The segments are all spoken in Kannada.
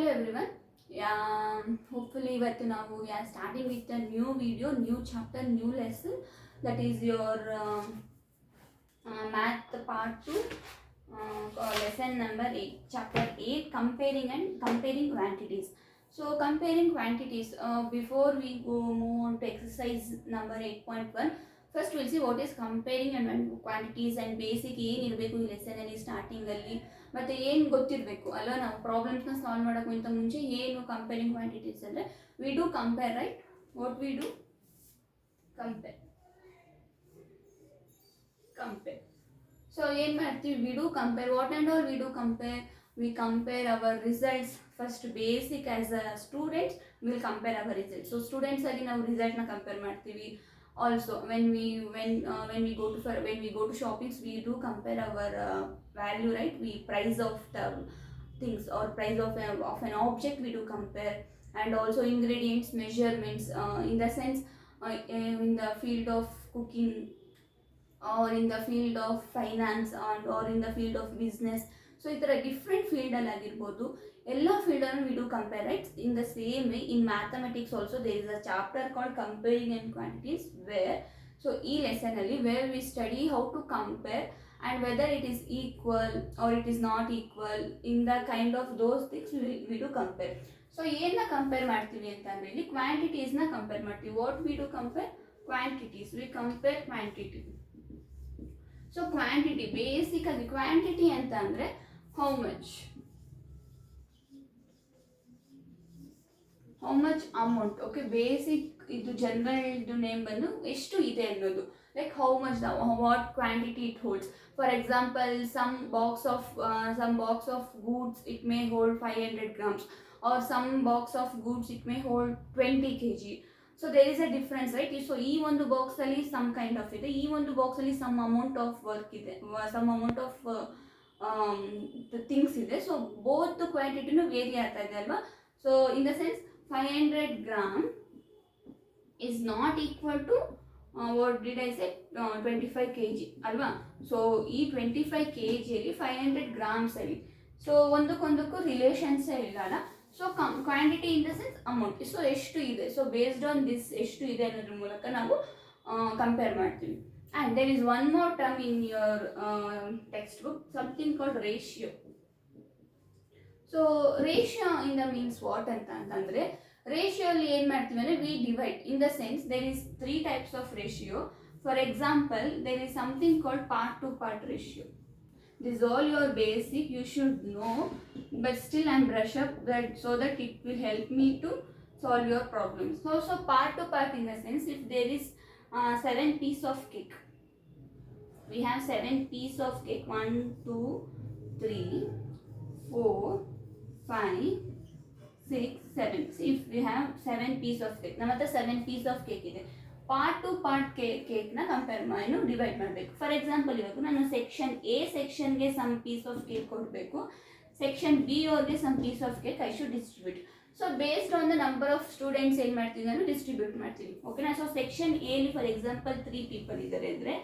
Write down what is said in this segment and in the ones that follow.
Hello everyone. Hopefully ಇವತ್ತು ನಾವು we are starting with a new video, new chapter, new lesson. That is your math part 2, lesson number 8, chapter 8, comparing quantities. So comparing quantities, before we move on to exercise number 8.1, first we'll see what is comparing and quantities and basic ಏನು ಇರಬೇಕು ಈ ಲೆಸನಲ್ಲಿ ಸ್ಟಾರ್ಟಿಂಗಲ್ಲಿ, ಮತ್ತು ಏನು ಗೊತ್ತಿರಬೇಕು ಅಲ್ಲ. ನಾವು ಪ್ರಾಬ್ಲಮ್ಸ್ನ ಸಾಲ್ವ್ ಮಾಡೋಕ್ಕಿಂತ ಮುಂಚೆ ಏನು ಕಂಪೇರಿಂಗ್ ಕ್ವಾಂಟಿಟೀಸ್ ಅಂದರೆ we do compare, right? What we do compare. So ಏನು ಮಾಡ್ತೀವಿ? We do compare. What and all we do compare? We compare our results. First basic as a students will compare our results. So students ಆಗಿ ನಾವು ರಿಸಲ್ಟ್ನ ಕಂಪೇರ್ ಮಾಡ್ತೀವಿ. Also when we go to shoppings, we do compare our value, right? We price of the things or price of an object we do compare. And also ingredients, measurements, in the sense in the field of cooking or in the field of finance or in the field of business. So ಈ ಥರ ಡಿಫ್ರೆಂಟ್ ಫೀಲ್ಡಲ್ಲಿ ಆಗಿರ್ಬೋದು, ಎಲ್ಲ ಫೀಲ್ಡನ್ನು we do compare, right? In the same way in mathematics also there is a chapter called comparing and quantities where, so ಈ ಲೆಸನಲ್ಲಿ where we study how to compare and whether it is equal or it is not equal. In the kind of those things we do compare. So ಏನನ್ನ ಕಂಪೇರ್ ಮಾಡ್ತೀವಿ ಅಂತಂದರೆ ಇಲ್ಲಿ ಕ್ವಾಂಟಿಟೀಸ್ನ ಕಂಪೇರ್ ಮಾಡ್ತೀವಿ. What we do compare? Quantities. We compare quantity. So quantity basic ಆಗಿ ಕ್ವಾಂಟಿಟಿ ಅಂತ ಅಂದರೆ how much amount. Okay, basic ಇದು ಜನರಲ್ ಇದು ನೇಮ್ ಬಂದು ಎಷ್ಟು ಇದೆ ಅನ್ನೋದು, like how much, what quantity it holds. For example, some box of goods it may hold 500 grams, or some box of goods it may hold 20 kg. So there is a difference, right? So ಈ ಒಂದು ಬಾಕ್ಸಲ್ಲಿ ಸಮ್ ಕೈಂಡ್ ಆಫ್ ಇದೆ, ಈ ಒಂದು ಬಾಕ್ಸಲ್ಲಿ ಸಮ್ ಅಮೌಂಟ್ ಆಫ್ ವರ್ಕ್ ಇದೆ, ಸಮ್ ಅಮೌಂಟ್ ಆಫ್ ಥಿಂಗ್ಸ್ ಇದೆ. ಸೊ ಬೋತ್ ಕ್ವಾಂಟಿಟಿನೂ ವೇರಿ ಆಗ್ತಾ ಇದೆ ಅಲ್ವಾ? So in the sense 500 gram is not equal to what did I say 25 kg ಅಲ್ವಾ? ಸೊ ಈ 25 kgಯಲ್ಲಿ 500 ಗ್ರಾಮ್ಸಲ್ಲಿ ಸೊ ಒಂದಕ್ಕೊಂದಕ್ಕೂ ರಿಲೇಷನ್ಸೇ ಇಲ್ಲ ಅಲ್ಲ. So quantity in the sense amount. So ಎಷ್ಟು ಇದೆ, ಸೊ ಬೇಸ್ಡ್ ಆನ್ ದಿಸ್ ಎಷ್ಟು ಇದೆ ಅನ್ನೋದ್ರ ಮೂಲಕ ನಾವು ಕಂಪೇರ್ ಮಾಡ್ತೀವಿ. And there is one more term in your textbook, something called ratio. So ratio in the means what ಅಂತಂದ್ರೆ ratio ಅಲ್ಲಿ ಏನು ಮಾಡ್ತೀವಿ ಅಂದರೆ we divide. In the sense there is 3 types of ratio. For example, there is something called part to part ratio. This is all your basic, you should know, but still I brush up that so that it will help me to solve your problems. So part to part in the sense, if there is 7 pieces of cake, we have 7 pieces of cake, 1 2 3 4 5 6 7. See, if we have 7 pieces of cake, ನಮ್ಮ ಹತ್ರ 7 pieces of cake ಇದೆ. ಪಾರ್ಟ್ ಟು ಪಾರ್ಟ್ ಕೇಕ್ನ ಕಂಪೇರ್ ಮಾಡಿ ಡಿವೈಡ್ ಮಾಡಬೇಕು. ಫಾರ್ ಎಕ್ಸಾಂಪಲ್, ಇವಾಗ ನಾನು ಸೆಕ್ಷನ್ ಎ ಸೆಕ್ಷನ್ಗೆ ಸಮ್ ಪೀಸ್ ಆಫ್ ಕೇಕ್ ಕೊಡಬೇಕು, ಸೆಕ್ಷನ್ ಬಿ ಅವ್ರಿಗೆ some piece of cake I should distribute. So based on the number of students ಏನು ಮಾಡ್ತೀವಿ ನಾನು ಡಿಸ್ಟ್ರಿಬ್ಯೂಟ್ ಮಾಡ್ತೀವಿ. ಓಕೆನಾ? ಸೊ ಸೆಕ್ಷನ್ ಎಲಿ ಫಾರ್ ಎಕ್ಸಾಂಪಲ್ 3 people ಇದ್ದಾರೆ ಅಂದರೆ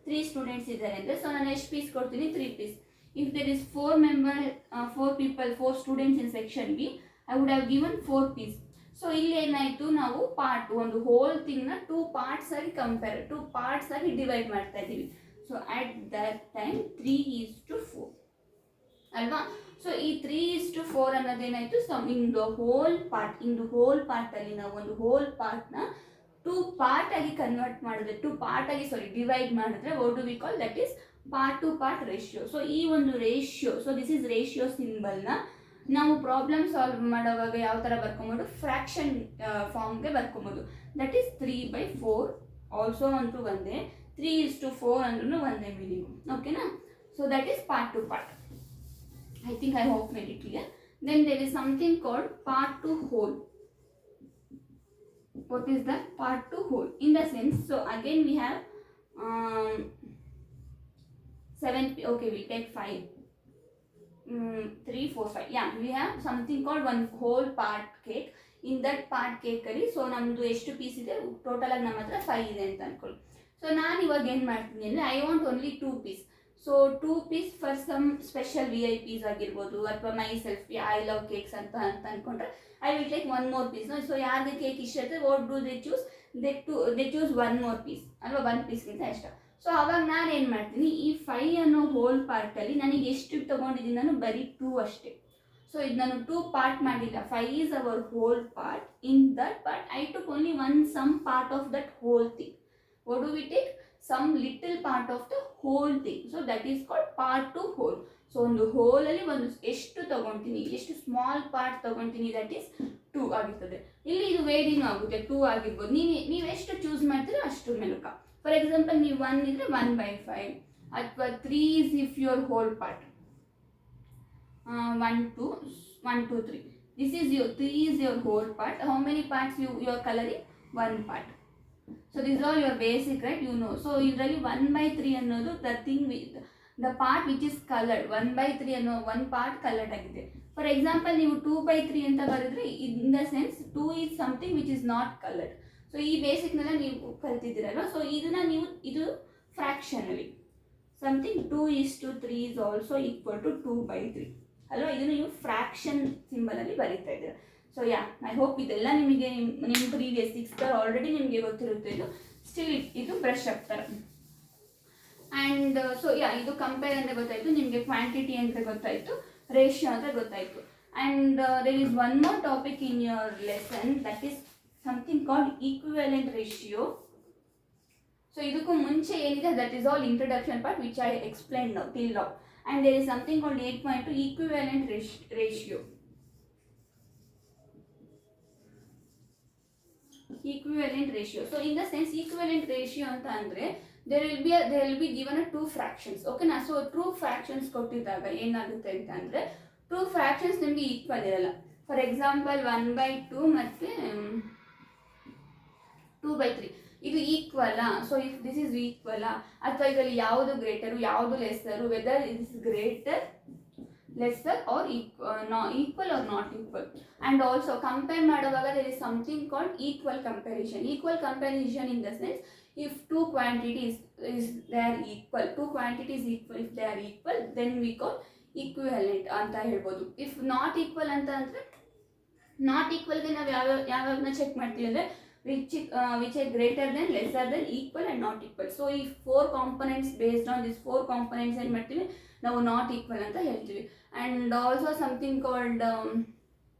3 ಸ್ಟೂಡೆಂಟ್ಸ್ ಇದ್ದಾರೆ ಅಂದರೆ ಸೊ ನಾನು ಎಷ್ಟು ಪೀಸ್ ಕೊಡ್ತೀನಿ? 3 piece. If there is 4 people 4 students in section B, I would have given 4 piece. So ಇಲ್ಲಿ ಏನಾಯಿತು, ನಾವು ಪಾರ್ಟ್ ಒಂದು ಹೋಲ್ ಥಿಂಗ್ನ 2 parts ಆಗಿ ಕಂಪೇರ್ 2 parts ಆಗಿ ಡಿವೈಡ್ ಮಾಡ್ತಾ ಇದ್ದೀವಿ. ಸೊ ಅಟ್ ದಟ್ ಟೈಮ್ 3:4 ಅಲ್ವಾ? ಸೊ ಈ 3:4 ಅನ್ನೋದೇನಾಯಿತು, ಇನ್ ದ ಹೋಲ್ ಪಾರ್ಟಲ್ಲಿ ನಾವು ಒಂದು ಹೋಲ್ ಪಾರ್ಟ್ನ 2 part ಆಗಿ ಕನ್ವರ್ಟ್ ಮಾಡಿದ್ರೆ, ಡಿವೈಡ್ ಮಾಡಿದ್ರೆ what do we call? That is part to part ratio. So ಈ ಒಂದು ratio, so this is ratio ಸಿಂಬಲ್ನ ನಾವು ಪ್ರಾಬ್ಲಮ್ ಸಾಲ್ವ್ ಮಾಡೋವಾಗ ಯಾವ ಥರ ಬರ್ಕೊಬೋದು? ಫ್ರ್ಯಾಕ್ಷನ್ ಫಾರ್ಮ್ಗೆ ಬರ್ಕೊಬೋದು. ದಟ್ ಈಸ್ 3/4 ಆಲ್ಸೋ ಅಂತೂ ಒಂದೇ, 3:4 ಅಂದ್ರೂ ಒಂದೇ ಮೀನಿಂಗು. ಓಕೆನಾ? So that is part to part. I think I hope made it clear. Then there is something called part to whole. What is that? Part to whole. In the sense, so again we have 7. Okay, we take 5. 3 4 5. Yeah, we have something called one whole part cake. In that part cake ಅಲ್ಲಿ ಸೊ ನಮ್ಮದು ಎಷ್ಟು ಪೀಸ್ ಇದೆ ಟೋಟಲ್ ಆಗಿ ನಮ್ಮ ಹತ್ರ 5 ಇದೆ ಅಂತ ಅನ್ಕೊಳ್ಳಿ. ಸೊ ನಾನು ಇವಾಗ ಏನು ಮಾಡ್ತೀನಿ ಅಂದರೆ I want only 2 piece. So 2 piece for some special VIP ಆಗಿರ್ಬೋದು, ಅಥವಾ myself I love cakes ಅಂತ ಅಂದ್ಕೊಂಡ್ರೆ I will take 1 more piece. So ಯಾರಿಗೆ ಕೇಕ್ ಇಷ್ಟ ಇರುತ್ತೆ, what do they choose, they choose 1 more piece ಅಲ್ವಾ, 1 ಪೀಸ್ಗಿಂತ ಇಷ್ಟ. ಸೊ ಅವಾಗ ನಾನು ಏನು ಮಾಡ್ತೀನಿ, ಈ 5 ಅನ್ನೋ ಹೋಲ್ ಪಾರ್ಟಲ್ಲಿ ನನಗೆ ಎಷ್ಟು ತೊಗೊಂಡಿದ್ದೀನಿ ನಾನು, ಬರೀ 2 ಅಷ್ಟೇ. ಸೊ ಇದು ನಾನು 2 ಪಾರ್ಟ್ ಮಾಡಿಲ್ಲ. 5 is our whole part. In that part I took only some part of that whole thing. What do we take? Some little part of the whole thing. So that is called part to whole. So ಒಂದು ಹೋಲಲ್ಲಿ ಒಂದು ಎಷ್ಟು ತಗೊಳ್ತೀನಿ, ಎಷ್ಟು ಸ್ಮಾಲ್ ಪಾರ್ಟ್ ತಗೊಳ್ತೀನಿ, ದಟ್ ಈಸ್ 2 ಆಗಿರ್ತದೆ. ಇಲ್ಲಿ ಇದು ವೇರಿನೂ ಆಗುತ್ತೆ, 2 ಆಗಿರ್ಬೋದು. ನೀವು ಎಷ್ಟು ಚೂಸ್ ಮಾಡ್ತೀರೋ ಅಷ್ಟು ಮೂಲಕ. ಫಾರ್ ಎಕ್ಸಾಂಪಲ್ ನೀವು 1 ಇದ್ರೆ 1/5, ಅಥವಾ 3 is if your whole part. 1 2 3. This is your 3 is your whole part. How many parts you are coloring? 1 part. So these are your basic, right? You know. So usually 1/3 ಅನ್ನೋದು the thing with the part which is colored. 1/3 ಅನ್ನೋ 1 part colored ಆಗಿದೆ. For example, ನೀವು 2/3 ಅಂತ ಬರೆದ್ರೆ, in the sense 2 is something which is not colored. So ಈ ಬೇಸಿಕ್ನೆಲ್ಲ ನೀವು ಕಲ್ತಿದ್ದೀರಲ್ವ. ಸೊ ಇದನ್ನ ನೀವು ಇದು ಫ್ರಾಕ್ಷನಲ್ಲಿ something 2:3 is also equal to 2/3 ಅಲ್ವಾ. ಇದನ್ನು ನೀವು ಫ್ರಾಕ್ಷನ್ ಸಿಂಬಲಲ್ಲಿ ಬರೀತಾ ಇದ್ದೀರ. ಸೊ ಐ ಹೋಪ್ ಇದೆಲ್ಲ ನಿಮಗೆ ನಿಮ್ಮ ಪ್ರೀವಿಯಸ್ 6th ಆಲ್ರೆಡಿ ನಿಮಗೆ ಗೊತ್ತಿರುತ್ತೆ. ಇದು ಸ್ಟಿಲ್ ಇದು ಬ್ರಷ್ ಅಪ್ ಥರ. ಆ್ಯಂಡ್ ಸೊ ಇದು ಕಂಪೇರ್ ಅಂದರೆ ಗೊತ್ತಾಯಿತು ನಿಮಗೆ, ಕ್ವಾಂಟಿಟಿ ಅಂದರೆ ಗೊತ್ತಾಯಿತು, ರೇಷಿಯೋ ಅಂತ ಗೊತ್ತಾಯಿತು. And there is one more topic in your lesson, that is something called equivalent ratio. So ಇದಕ್ಕೂ ಮುಂಚೆ ಏನಿದೆ, that is all introduction part which I explained now till now. And there is something called 8.2 equivalent ratio. Equivalent ratio. So in the sense equivalent ratio ಅಂತ ಅಂದ್ರೆ there will be given a 2 fractions. Okay ನಾ. ಸೊ 2 fractions ಕೊಟ್ಟಿದ್ದಾಗ ಏನಾಗುತ್ತೆ ಅಂತ ಅಂದ್ರೆ 2 fractions ನಿಮಗೆ ಈಕ್ವಲ್ ಇರಲ್ಲ. ಫಾರ್ ಎಕ್ಸಾಂಪಲ್ 1/2 ಮತ್ತು 2/3 ಇದು equal. So if this is equal, ಅಥವಾ ಇದರಲ್ಲಿ ಯಾವುದು ಗ್ರೇಟರು ಯಾವುದು lesser, whether is greater, lesser or equal or not equal. And also compare ಮಾಡುವಾಗ there is something called equal comparison. Equal comparison in the sense if 2 quantities is they are equal, 2 quantities equal, if they are equal then we call equivalent ಅಂತ ಹೇಳ್ಬೋದು. ಇಫ್ ನಾಟ್ ಈಕ್ವಲ್ ಅಂತ ಅಂದರೆ, ನಾಟ್ ಈಕ್ವಲ್ಗೆ ನಾವು ಯಾವಾಗನ್ನ ಚೆಕ್ ಮಾಡ್ತೀವಿ ಅಂದರೆ which are greater than, lesser than, equal and not equal. So if 4 components, based on these 4 components ಏನು ಮಾಡ್ತೀವಿ ನಾವು ನಾಟ್ ಈಕ್ವಲ್ ಅಂತ ಹೇಳ್ತೀವಿ. And also something called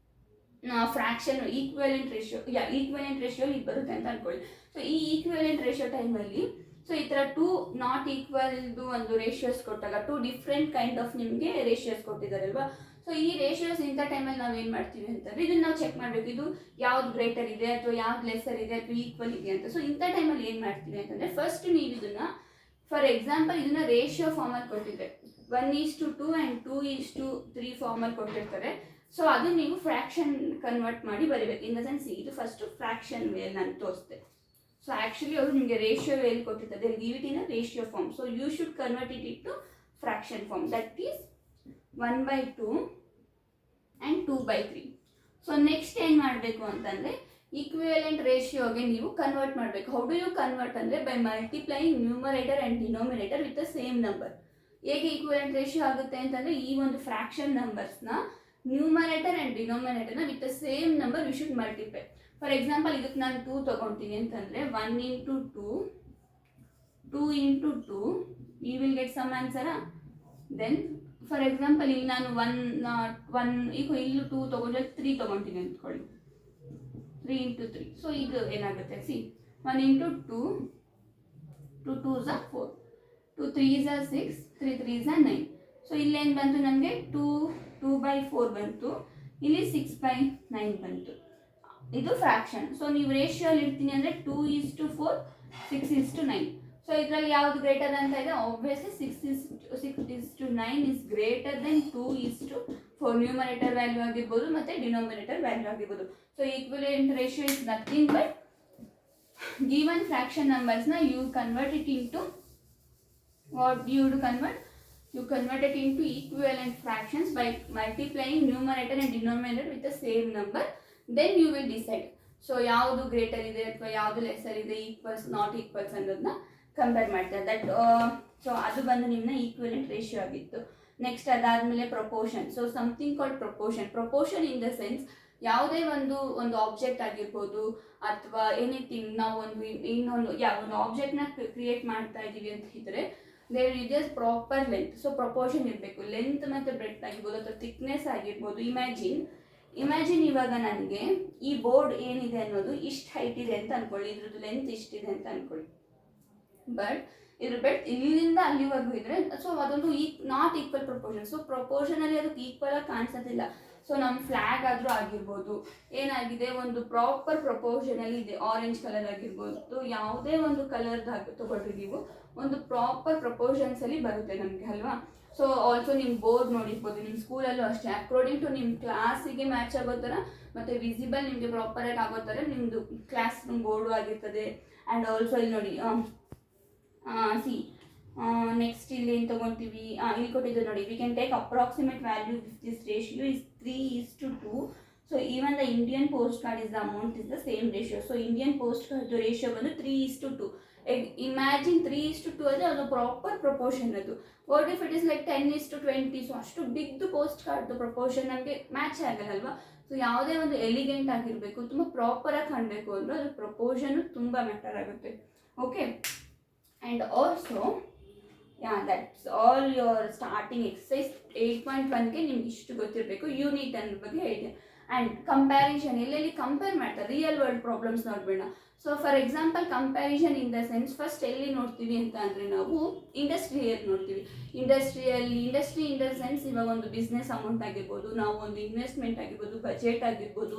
fraction equivalent ratio. Equivalent ratio ಇದು ಬರುತ್ತೆ ಅಂತ ಅನ್ಕೊಳ್ಳಿ. ಸೊ ಈ ಈಕ್ವಲೆಂಟ್ ರೇಷಿಯೋ ಟೈಮಲ್ಲಿ ಸೊ ಈ ಥರ 2 ನಾಟ್ ಈಕ್ವಲ್ದು ಒಂದು ರೇಷಿಯೋಸ್ ಕೊಟ್ಟಾಗ 2 ಡಿಫ್ರೆಂಟ್ ಕೈಂಡ್ ಆಫ್ ನಿಮಗೆ ರೇಷಿಯೋಸ್ ಕೊಟ್ಟಿದ್ದಾರಲ್ವಾ. ಸೊ ಈ ರೇಷಿಯೋಸ್ ಇಂಥ ಟೈಮಲ್ಲಿ ನಾವು ಏನು ಮಾಡ್ತೀವಿ ಅಂತಂದರೆ ಇದನ್ನು ನಾವು ಚೆಕ್ ಮಾಡಬೇಕು, ಇದು ಯಾವ್ದು ಗ್ರೇಟರ್ ಇದೆ ಅಥವಾ ಯಾವ್ದು ಲೆಸ್ಸರ್ ಇದೆ ಅಥವಾ ಈಕ್ವಲ್ ಇದೆ ಅಂತ. ಸೊ ಇಂಥ ಟೈಮಲ್ಲಿ ಏನು ಮಾಡ್ತೀವಿ ಅಂತಂದರೆ, ಫಸ್ಟ್ ನೀವು ಇದನ್ನು ಫಾರ್ ಎಕ್ಸಾಂಪಲ್ ಇದನ್ನು ರೇಷಿಯೋ ಫಾರ್ಮಲ್ಲಿ ಕೊಟ್ಟಿದ್ರೆ 1:2 ಆ್ಯಂಡ್ 2:3 ಫಾರ್ಮಲ್ಲಿ ಕೊಟ್ಟಿರ್ತಾರೆ. ಸೊ ಅದು ನೀವು ಫ್ರಾಕ್ಷನ್ ಕನ್ವರ್ಟ್ ಮಾಡಿ ಬರೀಬೇಕು. ಇನ್ ದ ಸೆನ್ಸ್ ಇದು ಫಸ್ಟ್ ಫ್ರಾಕ್ಷನ್ ವೇಲ್ ನಾನು ತೋರಿಸ್ದೆ. ಸೊ ಆ್ಯಕ್ಚುಲಿ ಅವರು ನಿಮಗೆ ರೇಷಿಯೋ ವೇಲ್ ಕೊಟ್ಟಿರ್ತಾರೆ, they give it in a ratio form. So you should convert it to fraction form, that is 1/2 and 2/3. So next ಏನು ಮಾಡಬೇಕು ಅಂತಂದರೆ ಈಕ್ವಿವೆಲೆಂಟ್ ರೇಷಿಯೋಗೆ ನೀವು ಕನ್ವರ್ಟ್ ಮಾಡಬೇಕು. ಹೌ ಡು ಯು ಕನ್ವರ್ಟ್ ಅಂದರೆ by multiplying numerator and denominator with the same number. ಹೇಗೆ ಈಕ್ವಿವೆಲೆಂಟ್ ರೇಷಿಯೋ ಆಗುತ್ತೆ ಅಂತಂದರೆ, ಈ ಒಂದು ಫ್ರಾಕ್ಷನ್ ನಂಬರ್ಸ್ನ ನ್ಯೂಮರೇಟರ್ ಆ್ಯಂಡ್ ಡಿನೋಮಿನೇಟರ್ನ with the same number you should multiply. For example ಇದಕ್ಕೆ ನಾನು 2 ತೊಗೊತೀನಿ ಅಂತಂದರೆ 1 × 2, 2 × 2, ಯು ವಿಲ್ ಗೆಟ್ ಸಮ್ ಆನ್ಸರಾ. ದೆನ್ ಫಾರ್ ಎಕ್ಸಾಂಪಲ್ ಇಲ್ಲಿ ನಾನು ಈಗ ಇಲ್ಲೂ 2 ತೊಗೊಂಡ್ರೆ 3 ತೊಗೊತೀನಿ ಅಂದ್ಕೊಳ್ಳಿ, 3 × 3. ಸೊ ಇದು ಏನಾಗುತ್ತೆ, C 1 × 2, 2 2s are 4, 2 3s are 6, 3 3s are 9. So ಇಲ್ಲೇನು ಬಂತು ನನಗೆ 2/4 ಬಂತು, ಇಲ್ಲಿ 6/9 ಬಂತು. ಇದು ಫ್ರಾಕ್ಷನ್. ಸೊ ನೀವು ರೇಷಿಯೋಲ್ಲಿ ಇರ್ತೀನಿ ಅಂದರೆ 2:4, 6:9. ಸೊ ಇದರಲ್ಲಿ ಯಾವುದು ಗ್ರೇಟರ್ ಅಂತ ಇದೆ, obviously 6:9 is greater then 2:4. Numerator value ಆಗಿರ್ಬೋದು ಮತ್ತು ಡಿನೋಮಿನೇಟರ್ ವ್ಯಾಲ್ಯೂ ಆಗಿರ್ಬೋದು. So equivalent ratio is nothing but given fraction ನಂಬರ್ಸ್ನ you convert it into what you do convert. You convert it into equivalent fractions by multiplying numerator and denominator with the same number. Then you will decide. So ಯಾವುದು ಗ್ರೇಟರ್ ಇದೆ ಅಥವಾ ಯಾವುದು ಲೆಸ್ಸರ್ ಇದೆ, ಈಕ್ವಲ್ಸ್ ನಾಟ್ ಈಕ್ವಲ್ಸ್ ಅನ್ನೋದನ್ನ ಕಂಪೇರ್ ಮಾಡ್ತಾರೆ. ದಟ್ ಸೊ ಅದು ಬಂದು ನಿಮ್ಮನ್ನ ಈಕ್ವಲೆಂಟ್ ರೇಷಿಯೋ ಆಗಿತ್ತು. ನೆಕ್ಸ್ಟ್ ಅದಾದಮೇಲೆ proportion. So something called proportion in the sense ಯಾವುದೇ ಒಂದು ಆಬ್ಜೆಕ್ಟ್ ಆಗಿರ್ಬೋದು ಅಥವಾ ಎನಿಥಿಂಗ್, ನಾವು ಇನ್ನೊಂದು ಒಂದು ಆಬ್ಜೆಕ್ಟ್ನ ಕ್ರಿಯೇಟ್ ಮಾಡ್ತಾ ಇದ್ದೀವಿ ಅಂತ ಇದ್ದರೆ there is proper length. So proportion ಇರಬೇಕು. ಲೆಂತ್ ಮತ್ತು ಬ್ರೆಡ್ತ್ ಆಗಿರ್ಬೋದು ಅಥವಾ ಥಿಕ್ನೆಸ್ ಆಗಿರ್ಬೋದು. ಇಮ್ಯಾಜಿನ್ ಇವಾಗ ನನಗೆ ಈ ಬೋರ್ಡ್ ಏನಿದೆ ಅನ್ನೋದು ಇಷ್ಟು ಹೈಟ್ ಇದೆ ಅಂತ ಅಂದ್ಕೊಳ್ಳಿ, ಇದ್ರದ್ದು ಲೆಂತ್ ಇಷ್ಟಿದೆ ಅಂತ ಅಂದ್ಕೊಳ್ಳಿ. ಬಟ್ ಇದ್ರ ಬೆಡ್ ಇಲ್ಲಿಂದ ಅಲ್ಲಿವರೆಗೂ ಇದ್ರೆ ಸೊ ಅದೊಂದು ನಾಟ್ ಈಕ್ವಲ್ ಪ್ರಪೋರ್ಷನ್. ಸೊ ಪ್ರಪೋರ್ಷನಲ್ಲಿ ಅದಕ್ಕೆ ಈಕ್ವಲ್ ಆಗಿ ಕಾಣಿಸೋದಿಲ್ಲ. ಸೊ ನಮ್ಮ ಫ್ಲಾಗ್ ಆದರೂ ಆಗಿರ್ಬೋದು, ಏನಾಗಿದೆ ಒಂದು ಪ್ರಾಪರ್ ಪ್ರಪೋರ್ಷನಲ್ಲಿ ಇದೆ. ಆರೆಂಜ್ ಕಲರ್ ಆಗಿರ್ಬೋದು, ಯಾವುದೇ ಒಂದು ಕಲರ್ದಾಗ ತಗೊಳ್ರಿ ನೀವು, ಒಂದು ಪ್ರಾಪರ್ ಪ್ರಪೋರ್ಷನ್ಸಲ್ಲಿ ಬರುತ್ತೆ ನಮಗೆ ಅಲ್ವಾ. ಸೊ ಆಲ್ಸೋ ನಿಮ್ಮ ಬೋರ್ಡ್ ನೋಡಿರ್ಬೋದು, ನಿಮ್ಮ ಸ್ಕೂಲಲ್ಲೂ ಅಷ್ಟೇ ಅಕಾರ್ಡಿಂಗ್ ಟು ನಿಮ್ಮ ಕ್ಲಾಸಿಗೆ ಮ್ಯಾಚ್ ಆಗೋ ಥರ ಮತ್ತು ವಿಸಿಬಲ್ ನಿಮಗೆ ಪ್ರಾಪರಾಗಿ ಆಗೋ ಥರ ನಿಮ್ಮದು ಕ್ಲಾಸ್ ರೂಮ್ ಬೋರ್ಡು ಆಗಿರ್ತದೆ. ಆ್ಯಂಡ್ ಆಲ್ಸೋ ಇಲ್ಲಿ ನೋಡಿ ನೆಕ್ಸ್ಟ್ ಇಲ್ಲಿ ಏನು ತೊಗೊತೀವಿ, ಇಲ್ಲಿ ಕೊಟ್ಟಿದ್ದು ನೋಡಿ, we can take approximate value if this ratio is 3:2. So even the Indian post card is the amount is the same ratio. So Indian post card ratio ಬಂದು 3:2. ಇಮ್ಯಾಜಿನ್ 3:2 ಅಂದರೆ ಅದು ಪ್ರಾಪರ್ ಪ್ರಪೋರ್ಷನ್. ಅದು what if it is like 10:20. So ಅಷ್ಟು ಬಿಗ್ದು ಪೋಸ್ಟ್ ಕಾರ್ಡ್ದು ಪ್ರಪೋರ್ಷನ್ ನಮಗೆ ಮ್ಯಾಚ್ ಆಗಲ್ಲ ಅಲ್ವಾ. ಸೊ ಯಾವುದೇ ಒಂದು ಎಲಿಗೆಂಟ್ ಆಗಿರಬೇಕು, ತುಂಬ ಪ್ರಾಪರಾಗಿ ಕಾಣಬೇಕು ಅಂದರೆ ಅದು ಪ್ರಪೋರ್ಷನ್ನು ತುಂಬ ಮ್ಯಾಟರ್ ಆಗುತ್ತೆ. Okay, and also that's all your starting exercise 8.1ಗೆ ನಿಮ್ಗೆ ಇಷ್ಟು ಗೊತ್ತಿರಬೇಕು. ಯೂನಿಟ್ ಅನ್ನೋ ಬಗ್ಗೆ ಹೇಳಿದೆ. ಆ್ಯಂಡ್ ಕಂಪ್ಯಾರಿಷನ್, ಎಲ್ಲೆಲ್ಲಿ ಕಂಪೇರ್ ಮಾಡ್ತಾರೆ, ರಿಯಲ್ ವರ್ಲ್ಡ್ ಪ್ರಾಬ್ಲಮ್ಸ್ ನೋಡ್ಬೇಡ. So for example comparison in the sense first ಎಲ್ಲಿ ನೋಡ್ತೀವಿ ಅಂತ ಅಂದರೆ ನಾವು ಇಂಡಸ್ಟ್ರಿಯಲ್ಲಿ ನೋಡ್ತೀವಿ. ಇಂಡಸ್ಟ್ರಿ ಇನ್ ದ ಸೆನ್ಸ್ ಇವಾಗ ಒಂದು ಬಿಸ್ನೆಸ್ ಅಮೌಂಟ್ ಆಗಿರ್ಬೋದು, ನಾವು ಒಂದು ಇನ್ವೆಸ್ಟ್ಮೆಂಟ್ ಆಗಿರ್ಬೋದು, ಬಜೆಟ್ ಆಗಿರ್ಬೋದು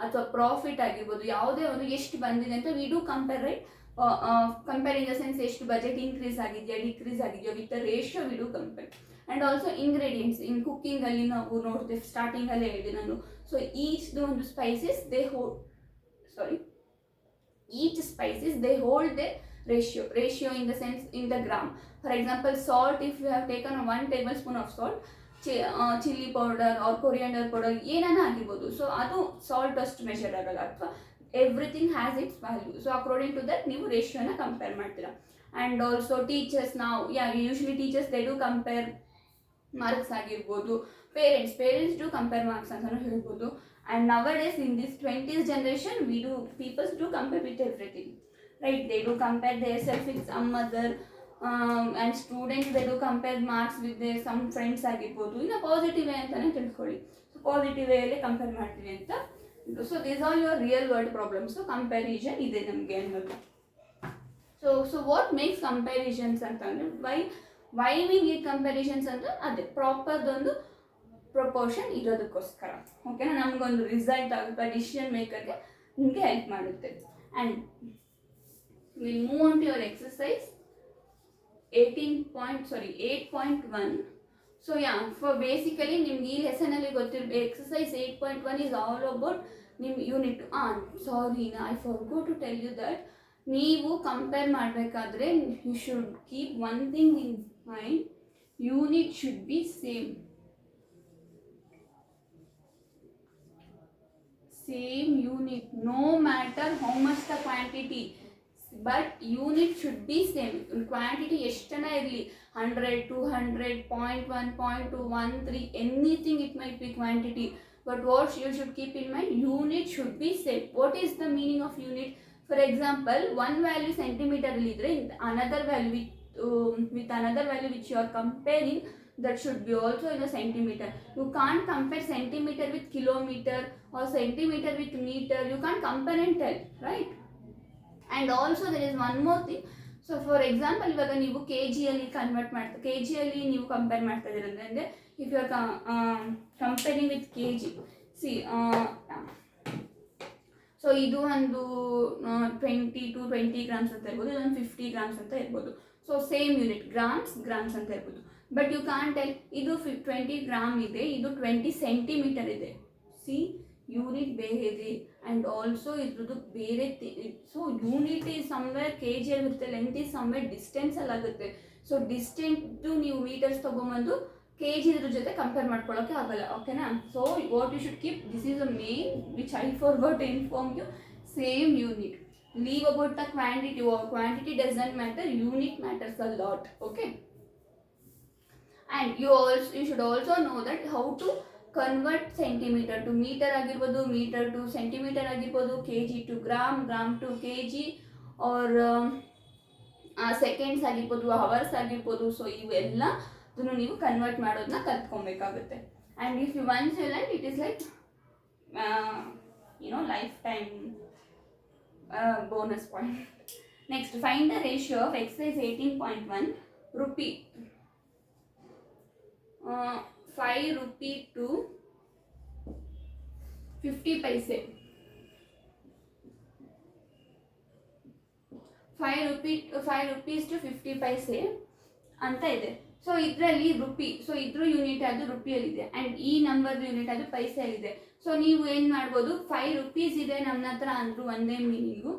ಅಥವಾ ಪ್ರಾಫಿಟ್ ಆಗಿರ್ಬೋದು, ಯಾವುದೇ ಒಂದು ಎಷ್ಟು ಬಂದಿದೆ ಅಂತ we do compare, right. Compare in the sense ಎಷ್ಟು ಬಜೆಟ್ ಇನ್ಕ್ರೀಸ್ ಆಗಿದೆಯಾ ಡಿಕ್ರೀಸ್ ಆಗಿದೆಯಾ with the ratio we do compare. And also ingredients in ಕುಕ್ಕಿಂಗಲ್ಲಿ ನಾವು ನೋಡ್ತೇವೆ, ಸ್ಟಾರ್ಟಿಂಗಲ್ಲೇ ಹೇಳಿದೆ ನಾನು. ಸೊ ಈಚ್ದು ಒಂದು spices they hold the ratio in the sense in the gram. For example salt, if you have taken 1 tablespoon of salt, chilli powder or coriander powder ಏನಾನ ಆಗಿರ್ಬೋದು. ಸೊ ಅದು ಸಾಲ್ಟ್ ಅಷ್ಟು ಮೆಷರ್ ಆಗಲ್ಲ, ಅಥವಾ everything has its value. So according to that ನೀವು ರೇಷಿಯೋನ ಕಂಪೇರ್ ಮಾಡ್ತೀರಾ. ಆ್ಯಂಡ್ ಆಲ್ಸೋ ಟೀಚರ್ಸ್, ನಾವು usually teachers they do compare marks ಆಗಿರ್ಬೋದು. ಪೇರೆಂಟ್ಸ್ ಡು ಕಂಪೇರ್ ಮಾರ್ಕ್ಸ್ ಅಂತಲೂ ಹೇಳ್ಬೋದು. And nowadays in this 20th generation peoples do compare with everything, right. They do compare their self with some other and students they do compare marks with their some friends ಆಗಿರ್ಬೋದು. ಇನ್ನು ಪಾಸಿಟಿವ್ ವೇ ಅಂತಲೇ ತಿಳ್ಕೊಳ್ಳಿ. ಸೊ ಪಾಸಿಟಿವ್ ವೇಯಲ್ಲಿ ಕಂಪೇರ್ ಮಾಡ್ತೀವಿ ಅಂತ. So this all your real world problems. So comparison ಇದೆ ನಮಗೆ ಅನ್ನೋದು. ಸೊ ವಾಟ್ ಮೇಕ್ಸ್ ಕಂಪ್ಯಾರಿಸನ್ಸ್ ಅಂತಂದರೆ ವೈ ವಿ ನೀಡ್ ಕಂಪ್ಯಾರಿಸನ್ಸ್ ಅಂದರೆ ಅದೇ ಪ್ರಾಪರ್ದೊಂದು ಪ್ರಪೋರ್ಷನ್ ಇರೋದಕ್ಕೋಸ್ಕರ. ಓಕೆನಾ, ನಮಗೊಂದು ರಿಸಲ್ಟ್ ಆಗುತ್ತೆ, ಡಿಸಿಷನ್ ಮೇಕರ್ಗೆ ನಿಮಗೆ ಹೆಲ್ಪ್ ಮಾಡುತ್ತೆ. And will move on to your exercise 8.1. So for basically ನಿಮ್ಗೆ ಈ ಲೆಸನಲ್ಲಿ ಗೊತ್ತಿರಬೇಕು, ಎಕ್ಸಸೈಸ್ 8.1 ಈಸ್ ಆಲ್ ಅಬೌಟ್ ನಿಮ್ಮ unit. I forgot to tell you that ನೀವು ಕಂಪೇರ್ ಮಾಡಬೇಕಾದ್ರೆ you should keep one thing in mind, unit should be same unit, no matter how much the quantity, but unit should be same. Quantity ಎಷ್ಟನ ಇರಲಿ, 100, 200, 0.1, 0.2, 1, 3, anything it might be quantity, but what you should keep in mind, unit should be same. What is the meaning of unit? For example, one value centimeter ಅಲ್ಲಿ ಇದ್ರೆ another value with another value which you are comparing, that should be also in a centimeter. You can't compare centimeter with kilometer or centimeter with meter. You can't compare and tell, right? And also there is one more thing. So for example, ಇವಾಗ ನೀವು kg ಅಲ್ಲಿ ಕನ್ವರ್ಟ್ ಮಾಡ್ತಾ, kg ಅಲ್ಲಿ ನೀವು ಕಂಪೇರ್ ಮಾಡ್ತಾ ಇದ್ದೀರ ಅಂದರೆ if you are comparing with kg, see so ಇದು ಒಂದು 20 to 20 grams ಅಂತ ಇರ್ಬೋದು, ಇದೊಂದು 50 grams ಅಂತ ಇರ್ಬೋದು. ಸೊ ಸೇಮ್ ಯೂನಿಟ್ ಗ್ರಾಮ್ಸ್ ಅಂತ ಇರ್ಬೋದು. ಬಟ್ ಯು ಕಾನ್ ಟೆಲ್ ಇದು 20 ಗ್ರಾಮ್ ಇದೆ, ಇದು 20 ಸೆಂಟಿಮೀಟರ್ ಇದೆ. ಸಿ ಯೂನಿಟ್ ಬೇರೆ ಇದೆ ಆ್ಯಂಡ್ ಆಲ್ಸೋ ಇದ್ರದ್ದು ಬೇರೆ. So unit is somewhere K ಜಿಯಲ್ಲಿ ಇರುತ್ತೆ, ಲೆಂತ್ ಈಸ್ ಸಮ್ವೇರ್ ಡಿಸ್ಟೆನ್ಸಲ್ಲಿ ಆಗುತ್ತೆ. ಸೊ ಡಿಸ್ಟೆನ್ಸ್ದು ನೀವು ಮೀಟರ್ಸ್ ತೊಗೊಂಬಂದು ಕೆ ಜಿ ಇದ್ರ ಜೊತೆ ಕಂಪೇರ್ ಮಾಡ್ಕೊಳ್ಳೋಕ್ಕೆ ಆಗಲ್ಲ. ಓಕೆನಾ. So what you should keep, this is a main which I forgot to inform you, same unit. leave about the quantity, or quantity does not matter, unit matters a lot. Okay, and you should also know that how to convert centimeter to meter ಆಗಿರ್ಬೋದು, meter to centimeter ಆಗಿರ್ಬೋದು, kg to gram, gram to kg, or seconds ಆಗಿರ್ಬೋದು, ಅವರ್ಸ್ ಆಗಿರ್ಬೋದು. ಸೊ ಇವೆಲ್ಲದನ್ನು ನೀವು ಕನ್ವರ್ಟ್ ಮಾಡೋದನ್ನ ಕಲ್ತ್ಕೊಬೇಕಾಗುತ್ತೆ. And if you once you learn, it is like life time bonus point. Next, find the ratio of exercise 18.1 rupee 5 rupee to 50 paise. 5 rupees to 50 paise ಅಂತ ಇದೆ. ಸೊ ಇದರಲ್ಲಿ ರುಪಿ, ಸೊ ಇದ್ರ ಯೂನಿಟ್ ಅದು ರುಪಿಯಲ್ಲಿದೆ ಆ್ಯಂಡ್ ಈ ನಂಬರ್ ಯೂನಿಟ್ ಅದು ಪೈಸೆಯಲ್ಲಿದೆ. ಸೊ ನೀವು ಏನು ಮಾಡ್ಬೋದು, 5 rupees ಇದೆ ನಮ್ಮ ಹತ್ರ ಅಂದರೂ ಒಂದೇ ಮೀನಿಂಗು.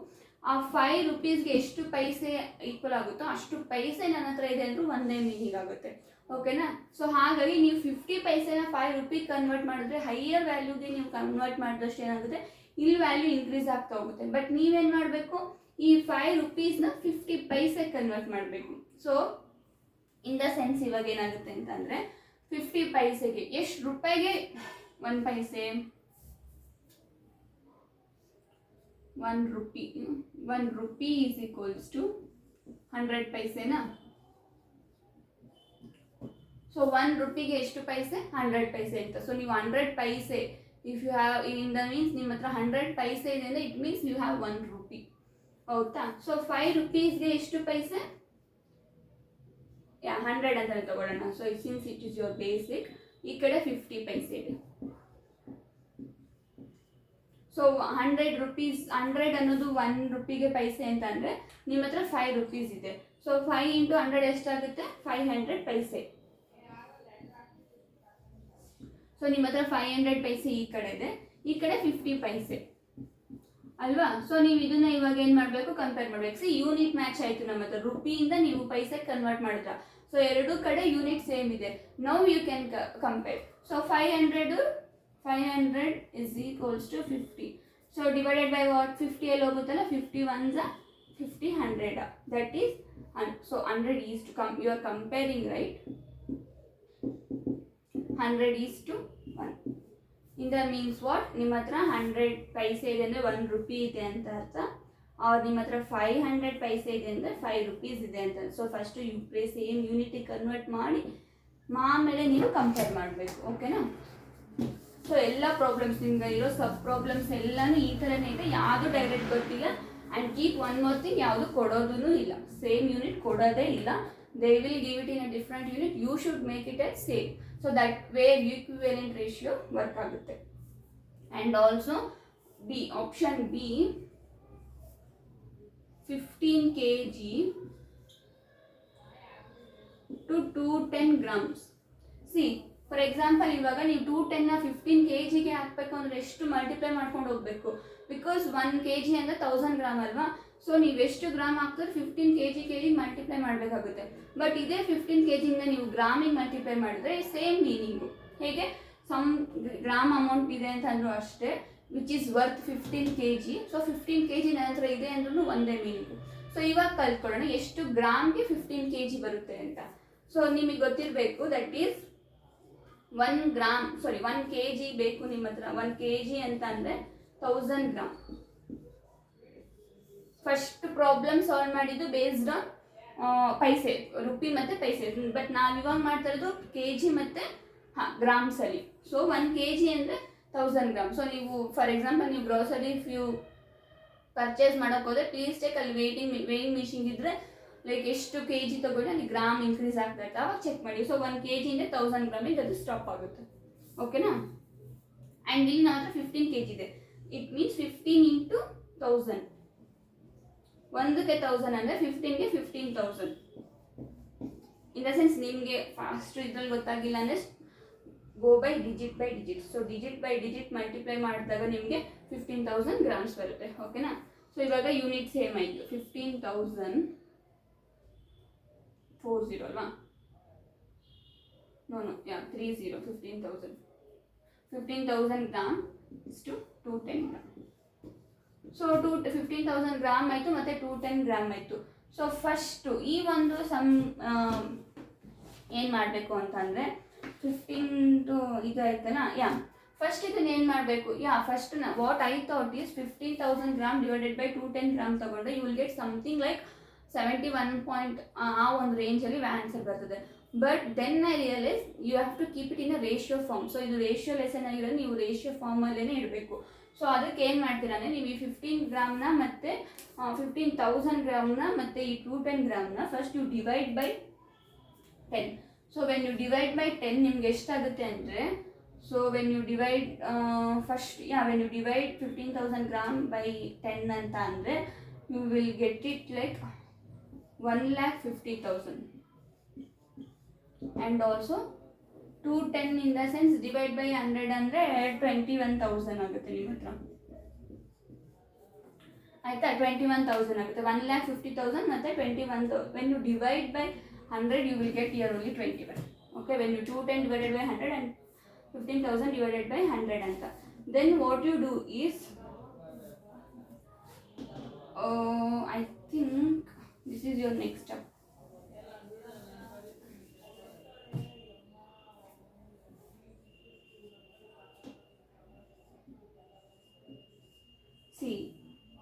ಆ 5 rupeesಗೆ ಎಷ್ಟು ಪೈಸೆ ಈಕ್ವಲ್ ಆಗುತ್ತೋ ಅಷ್ಟು ಪೈಸೆ ನನ್ನ ಹತ್ರ ಇದೆ ಅಂದರೂ ಒಂದೇ ಮೀನಿಂಗ್ ಆಗುತ್ತೆ. ಓಕೆನಾ? ಸೊ ಹಾಗಾಗಿ ನೀವು 50 ಪೈಸೆನ 5 rupees ಕನ್ವರ್ಟ್ ಮಾಡಿದ್ರೆ ಹೈಯರ್ ವ್ಯಾಲ್ಯೂಗೆ ನೀವು ಕನ್ವರ್ಟ್ ಮಾಡಿದಷ್ಟು ಏನಾಗುತ್ತೆ, ಇಲ್ಲಿ ವ್ಯಾಲ್ಯೂ ಇನ್ಕ್ರೀಸ್ ಆಗ್ತಾ ಹೋಗುತ್ತೆ. ಬಟ್ ನೀವೇನು ಮಾಡಬೇಕು, ಈ 5 rupeesನ 50 ಪೈಸೆ ಕನ್ವರ್ಟ್ ಮಾಡಬೇಕು. ಸೊ ಇನ್ ದ ಸೆನ್ಸ್ ಇವಾಗ ಏನಾಗುತ್ತೆ ಅಂತಂದರೆ, 50 ಪೈಸೆಗೆ ಎಷ್ಟು ರೂಪಾಯಿಗೆ 1 paise, 1 rupee. 1 rupee is equals to 100 ಪೈಸೆನಾ? ಸೊ 1 rupeeಗೆ ಎಷ್ಟು ಪೈಸೆ? 100 ಪೈಸೆ ಅಂತ. ಸೊ ನೀವು 100 paise, if you have in the means ನಿಮ್ಮ ಹತ್ರ 100 ಪೈಸೆ ಇದೆ ಅಂದರೆ it means you have 1 rupee. ಹೌದಾ? ಸೊ 5 rupeesಗೆ ಎಷ್ಟು ಪೈಸೆ? 100 ಅಂತ ತಗೊಳ್ಳೋಣ. So since it is your basic, ಈ ಕಡೆ 50 ಪೈಸೆ ಇದೆ. ಸೊ 100 rupees, 100 ಅನ್ನೋದು 1 rupeeಗೆ ಪೈಸೆ ಅಂತ ಅಂದರೆ ನಿಮ್ಮ ಹತ್ರ 5 rupees ಇದೆ. ಸೊ 5 into 100 ಎಷ್ಟಾಗುತ್ತೆ? 500 ಪೈಸೆ. ಸೊ ನಿಮ್ಮ ಹತ್ರ 500 ಪೈಸೆ ಈ ಕಡೆ ಇದೆ, ಈ ಕಡೆ 50 ಪೈಸೆ ಅಲ್ವಾ? ಸೊ ನೀವು ಇದನ್ನ ಇವಾಗ ಏನು ಮಾಡಬೇಕು, ಕಂಪೇರ್ ಮಾಡಬೇಕು. ಸಿ ಯೂನಿಟ್ ಮ್ಯಾಚ್ ಆಯಿತು ನಮ್ಮ ಹತ್ರ, ರುಪಿಯಿಂದ ನೀವು ಪೈಸೆ ಕನ್ವರ್ಟ್ ಮಾಡಿದ್ರ. ಸೊ ಎರಡೂ ಕಡೆ ಯೂನಿಟ್ ಸೇಮ್ ಇದೆ. Now you can compare. So 500 is equals to 50. So divided by what? 50 ಅಲ್ಲಿ ಹೋಗುತ್ತಲ್ಲ, 50 ones are 50, 100. That is, so 100 is to come, you are comparing, right? 100 is to 1. In the means what? ನಿಮ್ಮ ಹತ್ರ 100 ಪೈಸೆ ಇದೆ ಅಂದರೆ 1 rupee ಇದೆ ಅಂತ ಅರ್ಥ. ಅವ್ರು ನಿಮ್ಮ ಹತ್ರ 500 ಪೈಸೆ ಇದೆ ಅಂದರೆ 5 rupees ಇದೆ ಅಂತ. ಸೊ ಫಸ್ಟು ಯು ಸೇಮ್ ಯೂನಿಟಿಗೆ ಕನ್ವರ್ಟ್ ಮಾಡಿ ಆಮೇಲೆ ನೀವು ಕಂಪೇರ್ ಮಾಡಬೇಕು. ಓಕೆನಾ? ಸೊ ಎಲ್ಲ ಪ್ರಾಬ್ಲಮ್ಸ್ ನಿಮ್ಗೆ ಇರೋ ಸಬ್ ಪ್ರಾಬ್ಲಮ್ಸ್ ಎಲ್ಲನೂ ಈ ಥರನೇ ಇದೆ, ಯಾವುದು ಡೈರೆಕ್ಟ್ ಗೊತ್ತಿಲ್ಲ. And keep one more thing, ಯಾವುದು ಕೊಡೋದೂ ಇಲ್ಲ, ಸೇಮ್ ಯೂನಿಟ್ ಕೊಡೋದೇ ಇಲ್ಲ. They will give it in a different unit, you should make it at same. So that way equivalent ratio work ಆಗುತ್ತೆ. And also B, option B, 15 kg to 210 grams. ಸಿ ಫಾರ್ ಎಕ್ಸಾಂಪಲ್, ಇವಾಗ ನೀವು 210ನ 15 kgಗೆ ಹಾಕಬೇಕು ಅಂದರೆ ಎಷ್ಟು ಮಲ್ಟಿಪ್ಲೈ ಮಾಡ್ಕೊಂಡು ಹೋಗಬೇಕು? ಬಿಕಾಸ್ 1 kg ಅಂದರೆ 1000 ಗ್ರಾಮ್ ಅಲ್ವಾ? ಸೊ ನೀವು ಎಷ್ಟು ಗ್ರಾಮ್ ಹಾಕ್ತಾರೆ 15 kg ಮಲ್ಟಿಪ್ಲೈ ಮಾಡಬೇಕಾಗುತ್ತೆ. ಬಟ್ ಇದೇ 15 kgಯಿಂದ ನೀವು ಗ್ರಾಮಿಗೆ ಮಲ್ಟಿಪ್ಲೈ ಮಾಡಿದ್ರೆ ಸೇಮ್ ಮೀನಿಂಗು. ಹೇಗೆ? ಸಮ್ ಗ್ರಾಮ್ ಅಮೌಂಟ್ ಇದೆ ಅಂತ ಅಂದರೂ ಅಷ್ಟೇ, which is worth 15 kg. So 15 kg ನಂತರ ಇದೆ ಅಂದ್ರೂ ಒಂದೇ ಮೀನಿಂಗು. ಸೊ ಇವಾಗ ಕಲ್ತ್ಕೊಳ್ಳೋಣ ಎಷ್ಟು ಗ್ರಾಮ್ಗೆ 15 kg ಬರುತ್ತೆ ಅಂತ. ಸೊ ನಿಮಗೆ ಗೊತ್ತಿರಬೇಕು, ದಟ್ ಈಸ್ 1 kg ಬೇಕು ನಿಮ್ಮ ಹತ್ರ. 1 kg ಅಂತ ಅಂದರೆ 1000 ಗ್ರಾಮ್. ಫಸ್ಟ್ ಪ್ರಾಬ್ಲಮ್ ಸಾಲ್ವ್ ಮಾಡಿದ್ದು ಬೇಸ್ಡ್ ಆನ್ ಪೈಸೆ, ರುಪಿ ಮತ್ತು ಪೈಸೆ. ಬಟ್ ನಾವು ಇವಾಗ ಮಾಡ್ತಾ ಇರೋದು kg ಮತ್ತು ಗ್ರಾಮ್ಸಲ್ಲಿ. ಸೊ 1 kg ಅಂದರೆ 1000 ಗ್ರಾಮ್. ಸೊ ನೀವು ಫಾರ್ ಎಕ್ಸಾಂಪಲ್ ನೀವು ಗ್ರೋಸರಿ ಇಫ್ ಯು ಪರ್ಚೇಸ್ ಮಾಡೋಕ್ಕೆ ಹೋದರೆ ಪ್ಲೀಸ್ ಟೇಕ್, ಅಲ್ಲಿ ವೇಯಿಂಗ್ ಮಿಷಿನ್ ಇದ್ದರೆ ಲೈಕ್ ಎಷ್ಟು kg ತೊಗೊಂಡು ಅಲ್ಲಿ ಗ್ರಾಮ್ ಇನ್ಕ್ರೀಸ್ ಆಗ್ತಾ ಇತ್ತು, ಅವಾಗ ಚೆಕ್ ಮಾಡಿ. ಸೊ 1 kg ಇಂದ 1000 ಗ್ರಾಮಿಗೆ ಅದು ಸ್ಟಾಪ್ ಆಗುತ್ತೆ. ಓಕೆನಾ? ಆ್ಯಂಡ್ ಇಲ್ಲಿ ನಾವು 15 kg ಇದೆ, ಇಟ್ ಮೀನ್ಸ್ 15 into 1000. 1ಕ್ಕೆ 1000 ಅಂದರೆ 15ಗೆ 15,000. ಇನ್ ದ ಸೆನ್ಸ್ ನಿಮಗೆ ಫಾಸ್ಟ್ ಇದ್ರಲ್ಲಿ ಗೊತ್ತಾಗಿಲ್ಲ ಅಂದರೆ go by digit by digit. So digit by digit multiply ಮಾಡಿದಾಗ ನಿಮಗೆ 15,000 ಗ್ರಾಮ್ಸ್ ಬರುತ್ತೆ. ಓಕೆನಾ? ಸೊ ಇವಾಗ ಯೂನಿಟ್ ಸೇಮ್ ಆಯಿತು, 15,040 ಅಲ್ವಾ? No 30, 15,000 gram to 210 gram. So 15,000 gram ಆಯಿತು ಮತ್ತು 210 ಗ್ರಾಮ್ ಆಯಿತು. ಸೊ ಫಸ್ಟು ಈ ಒಂದು ಸಮ್ ಏನು ಮಾಡಬೇಕು ಅಂತಂದರೆ 15 ಇದು ಆಯ್ತಲ್ಲ, ಫಸ್ಟ್ ಇದನ್ನ ಏನು ಮಾಡಬೇಕು, first what I thought is 15,000 gram divided by 210 gram ತಗೊಂಡ್ರೆ you will get something like 71 point ಆ ಒಂದು ರೇಂಜಲ್ಲಿ ಆನ್ಸರ್ ಬರ್ತದೆ. But then I realise you have to keep it in a ratio form. So ಇದು ರೇಷಿಯೋ ಲೆಸನ್ ಆಗಿರೋದು, ನೀವು ರೇಷಿಯೋ ಫಾರ್ಮಲ್ಲೇ ಇಡಬೇಕು. ಸೊ ಅದಕ್ಕೆ ಏನು ಮಾಡ್ತೀರಾ ಅಂದರೆ, ನೀವು ಈ 15 ಗ್ರಾಮ್ನ ಮತ್ತು 15,000 ಗ್ರಾಮ್ನ ಮತ್ತು ಈ 210 ಗ್ರಾಮ್ನ first you divide by 10. So when you divide by 10 ನಿಮ್ಗೆ ಎಷ್ಟಾಗುತ್ತೆ ಅಂದರೆ, so when you divide when you divide 15,000 gram by 10 ಅಂತ ಅಂದರೆ you will get it like 1,50,000. And also 210 in the sense divide by 100 ಅಂದರೆ 21,000 ಆಗುತ್ತೆ ನಿಮ್ಮ ಹತ್ರ, ಆಯಿತಾ? 21,000 ಆಗುತ್ತೆ. 1,50,000 ಮತ್ತು 21,000. When you divide by 100 you will get here only 21. Okay, when you 210 divided by 100 and 15,000 divided by 100 ಅಂತ. Then what you do is, I think this is your next step. See,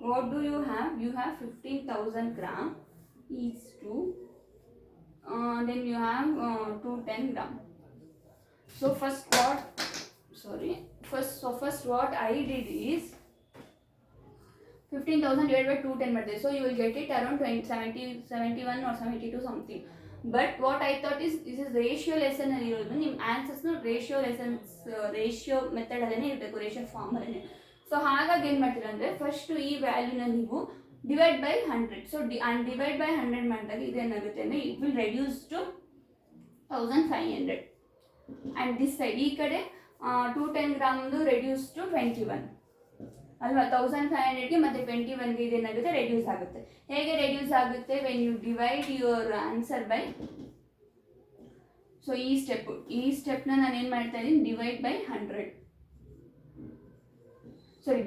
what do you have? You have 15,000 gram is to, then you have 210 gram. So first what I did is 15,000 divided by 210 ಮಾಡಿದೆ. So you will get it around 71 or 72 something. But what I thought is, this is ratio lesson ಅಲ್ಲಿ ಇರೋದು, ನಿಮ್ಮ ಆನ್ಸರ್ಸ್ನು ರೇಷಿಯೋ ಮೆಥಡಲ್ಲೇ ಇರಬೇಕು, ರೇಷಿಯೋ ಫಾರ್ಮಲ್ಲೇ. ಸೊ ಹಾಗಾಗಿ ಏನು ಮಾಡ್ತೀರಾ ಅಂದರೆ, ಫಸ್ಟು ಈ ವ್ಯಾಲ್ಯೂನ ನೀವು divide by 100. So divide by 100 ಮಾಡಿದಾಗ ಇದೇನಾಗುತ್ತೆ ಅಂದರೆ, it will reduce to 1,500. And this side ಈ ಕಡೆ 210 ಗ್ರಾಮ್ದು ರೆಡ್ಯೂಸ್ ಟು 21 ಅಲ್ವಾ? 1,500ಗೆ ಮತ್ತು 21ಗೆ ಇದೇನಾಗುತ್ತೆ, ರೆಡ್ಯೂಸ್ ಆಗುತ್ತೆ. ಹೇಗೆ ರೆಡ್ಯೂಸ್ ಆಗುತ್ತೆ? When you divide your answer by, so ಈ ಸ್ಟೆಪ್ನ ನಾನು ಏನು ಮಾಡ್ತಾ ಇದ್ದೀನಿ, divide by 100,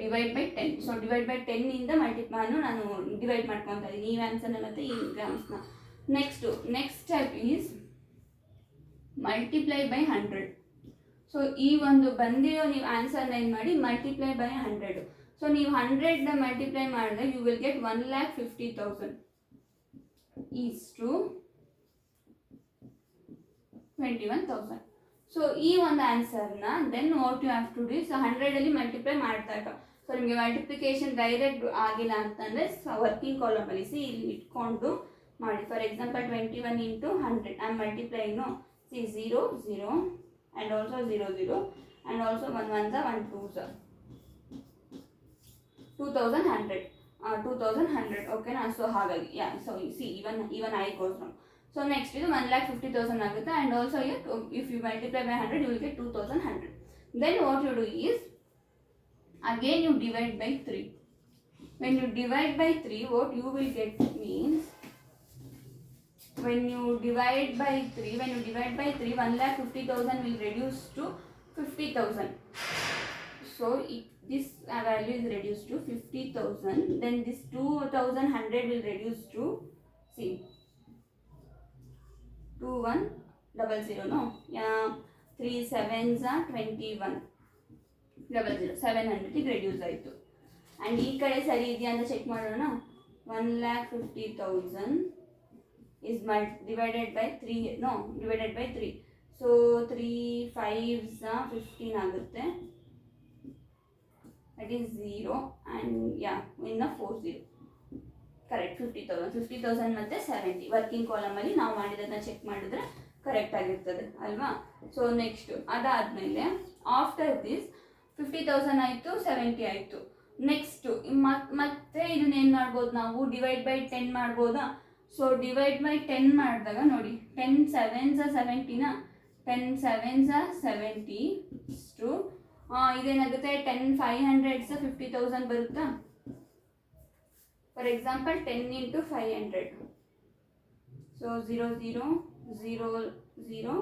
divide by 10. So divide by 10 ಇಂದ ನಾನು ಡಿವೈಡ್ ಮಾಡ್ಕೊತಾ ಇದ್ದೀನಿ ಈ ಆನ್ಸರ್ನ ಮತ್ತು ಈ ಗ್ರಾಮ್ಸ್ನ. Next step is multiply by 100. So ಈ ಒಂದು ಬಂದಿರೋ ನೀವು ಆನ್ಸರ್ನ ಏನು ಮಾಡಿ, ಮಲ್ಟಿಪ್ಲೈ ಬೈ 100. ಸೊ ನೀವು 100ನ ಮಲ್ಟಿಪ್ಲೈ ಮಾಡಿದ್ರೆ you will get 1,50,000 is to 21,000. So ಈ ಒಂದು ಆನ್ಸರ್ನ then what you have to do, so 100ಅಲ್ಲಿ ಮಲ್ಟಿಪ್ಲೈ ಮಾಡ್ತಾ ಇತ್ತು. ಸೊ ನಿಮಗೆ ಮಲ್ಟಿಪ್ಲಿಕೇಶನ್ ಡೈರೆಕ್ಟ್ ಆಗಿಲ್ಲ ಅಂತಂದರೆ ವರ್ಕಿಂಗ್ ಕಾಲಮಲ್ಲಿ ಇಲ್ಲಿ ಇಟ್ಕೊಂಡು ಮಾಡಿ. For example 21 into 100 I am ಮಲ್ಟಿಪ್ಲೈನು. See 0 0 and also 0 0 and also 1 1s are 1 2s are 2,100 2,100. okay na? So ಹಾಗಾಗಿ so see even I goes wrong. So next ಇದು 1,50,000 ಆಗುತ್ತೆ. and also here if you multiply by 100 you will get 2,100. then what you do is again you divide by 3. when you divide by 3 what you will get means, when you divide by 3 1,50,000 will reduce to 50,000. so if this value is reduced to 50,000, then this 2,100 will reduce to, see, 2100 no, 3 7s are 21 00 700 reduce ಆಯಿತು. ಆ್ಯಂಡ್ ಈ ಕಡೆ ಸರಿ ಇದೆಯಾ ಅಂತ ಚೆಕ್ ಮಾಡೋಣ. 1,50,000 is divided by 3, no, divided by 3. so 3 5s are 15 ಆಗುತ್ತೆ, that is 0 and in the 4 0 correct. 50,000 ಮತ್ತು 70 ವರ್ಕಿಂಗ್ ಕಾಲಮಲ್ಲಿ ನಾವು ಮಾಡಿದ್ದನ್ನು ಚೆಕ್ ಮಾಡಿದ್ರೆ ಕರೆಕ್ಟ್ ಆಗಿರ್ತದೆ ಅಲ್ವಾ? ಸೊ ನೆಕ್ಸ್ಟ್ ಅದಾದಮೇಲೆ ಆಫ್ಟರ್ ದಿಸ್ 50,000 ಆಯಿತು, 70 ಆಯಿತು. ನೆಕ್ಸ್ಟು ಮತ್ತೆ ಇದನ್ನೇನು ಮಾಡ್ಬೋದು ನಾವು, ಡಿವೈಡ್ ಬೈ 10 ಮಾಡ್ಬೋದಾ? ಸೊ ಡಿವೈಡ್ ಬೈ 10 ಮಾಡಿದಾಗ ನೋಡಿ, 10 7s are 70 ನ, 10 7s are 70 ಟು ಇದೇನಾಗುತ್ತೆ, 10 500s 50,000 ಬರುತ್ತಾ? For example 10 into 500. So 0 0 0 0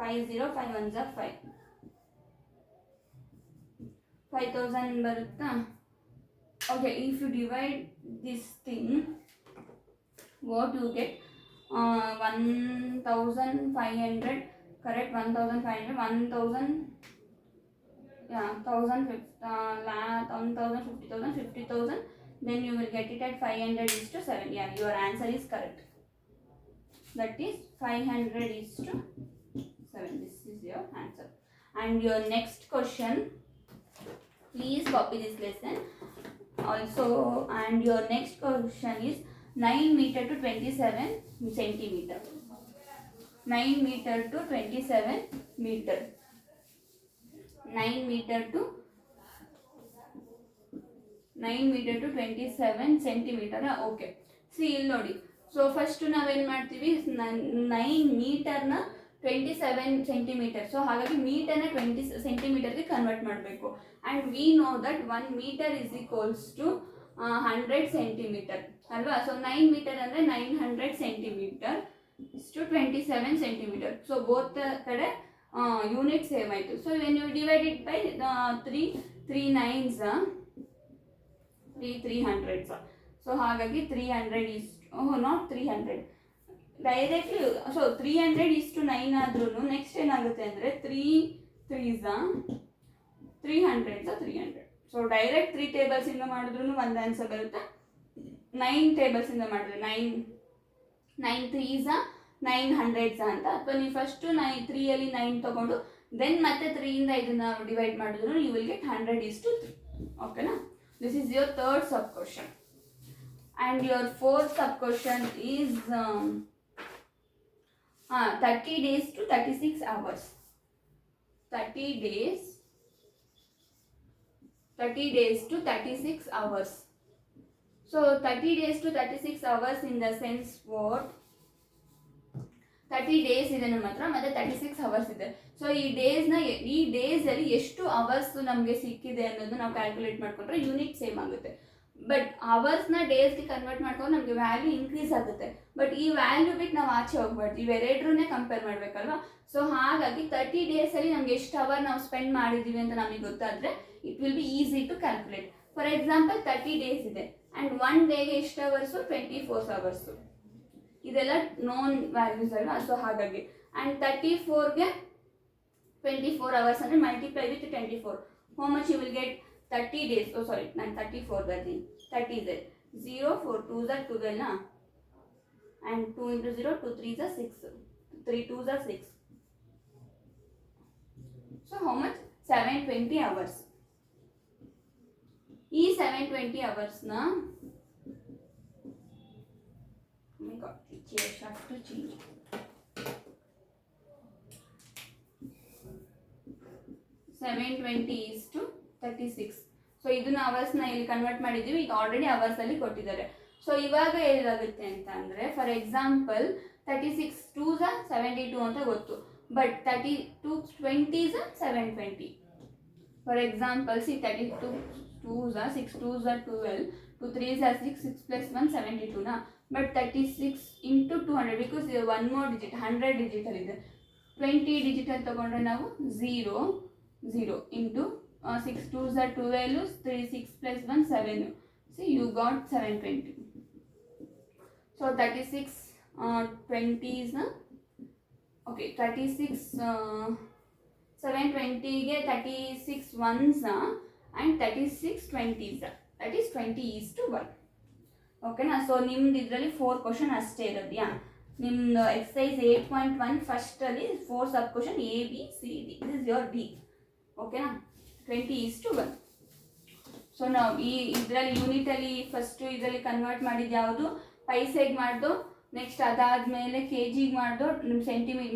5 0 5 1s are 5 5,000 ಬರುತ್ತಾ? Okay, if you divide this thing, what you get, 1500, correct, 1500, 1000, yeah, 1000, 1000, 50,000, 50,000, then you will get it at 500:7. Yeah, your answer is correct. That is 500:7. This is your answer. And your next question, please copy this lesson also. And your next question is 9 meter to 27 centimeter. 9 meter to 27 meter. 9 meter to 27 centimeter. Okay. See, ಇಲ್ಲಿ ನೋಡಿ. ಸೊ ಫಸ್ಟ್ ನಾವೇನು ಮಾಡ್ತೀವಿ, 9 ಮೀಟರ್ನ 27 ಸೆಂಟಿಮೀಟರ್. ಸೊ ಹಾಗಾಗಿ ಮೀಟರ್ನ 20 ಸೆಂಟಿಮೀಟರ್ಗೆ ಕನ್ವರ್ಟ್ ಮಾಡಬೇಕು. And we know that 1 metre is equals to 100 centimetre ಅಲ್ವಾ. ಸೊ 9 ಮೀಟರ್ ಅಂದರೆ 900 centimetre to 27 centimetre. So both ಕಡೆ ಯೂನಿಟ್ ಸೇಮ್ ಆಯಿತು. So when you divide it by 3 9s 300s. So ಹಾಗಾಗಿ 300 is ನಾಟ್ 300 ಡೈರೆಕ್ಟ್ಲಿ. ಸೊ 300:9 ಆದ್ರೂ ನೆಕ್ಸ್ಟ್ ಏನಾಗುತ್ತೆ ಅಂದರೆ 3 3s 300s 300. ಸೊ ಡೈರೆಕ್ಟ್ 3 ಟೇಬಲ್ಸಿಂದ ಮಾಡಿದ್ರು ಒಂದು ಆನ್ಸರ್ ಬರುತ್ತೆ. 9 ಟೇಬಲ್ಸಿಂದ ಮಾಡಿದ್ರೆ 9 3s 900s ಅಂತ. ಅಥವಾ ನೀವು ಫಸ್ಟು 3ಯಲ್ಲಿ 9 ತೊಗೊಂಡು ದೆನ್ ಮತ್ತೆ 3ಇಂದ ಇದನ್ನು ಡಿವೈಡ್ ಮಾಡಿದ್ರು ಯು ವಿಲ್ ಗೆಟ್ 100:3. ಓಕೆನಾ. This is your third sub question. And your fourth sub question is 30 days to 36 hours. 30 days to 36 hours. So 30 days to 36 hours in the sense what? 30 days ಇದೆ ನಮ್ಮ ಹತ್ರ, ಮತ್ತು 36 ಅವರ್ಸ್ ಇದೆ. ಸೊ ಈ ಡೇಸಲ್ಲಿ ಎಷ್ಟು ಅವರ್ಸ್ ನಮಗೆ ಸಿಕ್ಕಿದೆ ಅನ್ನೋದು ನಾವು ಕ್ಯಾಲ್ಕುಲೇಟ್ ಮಾಡಿಕೊಂಡ್ರೆ ಯೂನಿಟ್ ಸೇಮ್ ಆಗುತ್ತೆ. ಬಟ್ ಅವರ್ಸ್ನ ಡೇಸ್ಗೆ ಕನ್ವರ್ಟ್ ಮಾಡ್ಕೊಂಡು ನಮಗೆ ವ್ಯಾಲ್ಯೂ ಇನ್ಕ್ರೀಸ್ ಆಗುತ್ತೆ. ಬಟ್ ಈ ವ್ಯಾಲ್ಯೂ ಬಿಟ್ಟು ನಾವು ಆಚೆ ಹೋಗ್ಬಾರ್ದು, ಇವೆರಡರನ್ನೇ ಕಂಪೇರ್ ಮಾಡಬೇಕಲ್ವಾ. ಸೊ ಹಾಗಾಗಿ 30 ಡೇಸಲ್ಲಿ ನಮ್ಗೆ ಎಷ್ಟು ಅವರ್ ನಾವು ಸ್ಪೆಂಡ್ ಮಾಡಿದ್ದೀವಿ ಅಂತ ನಮಗೆ ಗೊತ್ತಾದರೆ it will be easy to calculate. For example 30 days ಇದೆ ಆ್ಯಂಡ್ 1 ಡೇಗೆ ಎಷ್ಟು ಅವರ್ಸು? 24 ಅವರ್ಸು. ಇದೆಲ್ಲ ನೋನ್ ವ್ಯಾಲ್ಯೂಸ್ ಅಲ್ವಾ. ಸೊ ಹಾಗಾಗಿ ಆ್ಯಂಡ್ 34ಗೆ 24 ಅವರ್ಸ್ ಅಂದರೆ multiply with 24. How much you will get? 30 days. Sorry, ನಾನು 34 ಬರ್ತೀನಿ. 30 ಇದೆ 0 4 2s 12 and 2 into 0 2 3s 6 3 2s 6. So how much? 720 hours. ಈ 720 ಅವರ್ಸ್ನ have to change. 720:36. ಸೊ ಇದನ್ನ ಅವರ್ಸ್ನ ಇಲ್ಲಿ ಕನ್ವರ್ಟ್ ಮಾಡಿದ್ದೀವಿ. ಈಗ ಆಲ್ರೆಡಿ ಅವರ್ಸಲ್ಲಿ ಕೊಟ್ಟಿದ್ದಾರೆ. ಸೊ ಇವಾಗ ಏನಾಗುತ್ತೆ ಅಂತ ಅಂದರೆ, ಫಾರ್ ಎಕ್ಸಾಂಪಲ್ 36 2s 72 ಅಂತ ಗೊತ್ತು, but 32 20s 720. For example C 32 2s 6 2s 12 2 3s 6 6 plus 1 72 ನಾ. ಬಟ್ 36 into 200 ಬಿಕಾಸ್ ಇದು 1 more ಡಿಜಿಟ್ 100 ಡಿಜಿಟಲ್ 20 ಡಿಜಿಟಲ್ ತೊಗೊಂಡ್ರೆ ನಾವು 0 0 into 6 2s 12 3 6 plus 1 7. See, you got 720. So 36 20s okay 36 720 ಗೆ 36 1s and 36 20s, that is 20:1. ಓಕೆನಾ. ಸೊ ನಿಮ್ದು ಇದರಲ್ಲಿ 4 ಕ್ವಶನ್ ಅಷ್ಟೇ ಇರೋದು. ನಿಮ್ದು exercise 8.1 ಫಸ್ಟಲ್ಲಿ 4 sub question A B C D. This is your D. ಓಕೆನಾ. 20:1. ಸೊ ನಾವು ಈ ಇದರಲ್ಲಿ ಯೂನಿಟಲ್ಲಿ ಫಸ್ಟು ಇದರಲ್ಲಿ ಕನ್ವರ್ಟ್ ಮಾಡಿದ್ದು ಯಾವುದು? ಪೈಸೆಗೆ ಮಾಡ್ದು, ನೆಕ್ಸ್ಟ್ ಅದಾದಮೇಲೆ ಕೆ ಜಿಗೆ ಮಾಡ್ದು, ನಿಮ್ಮ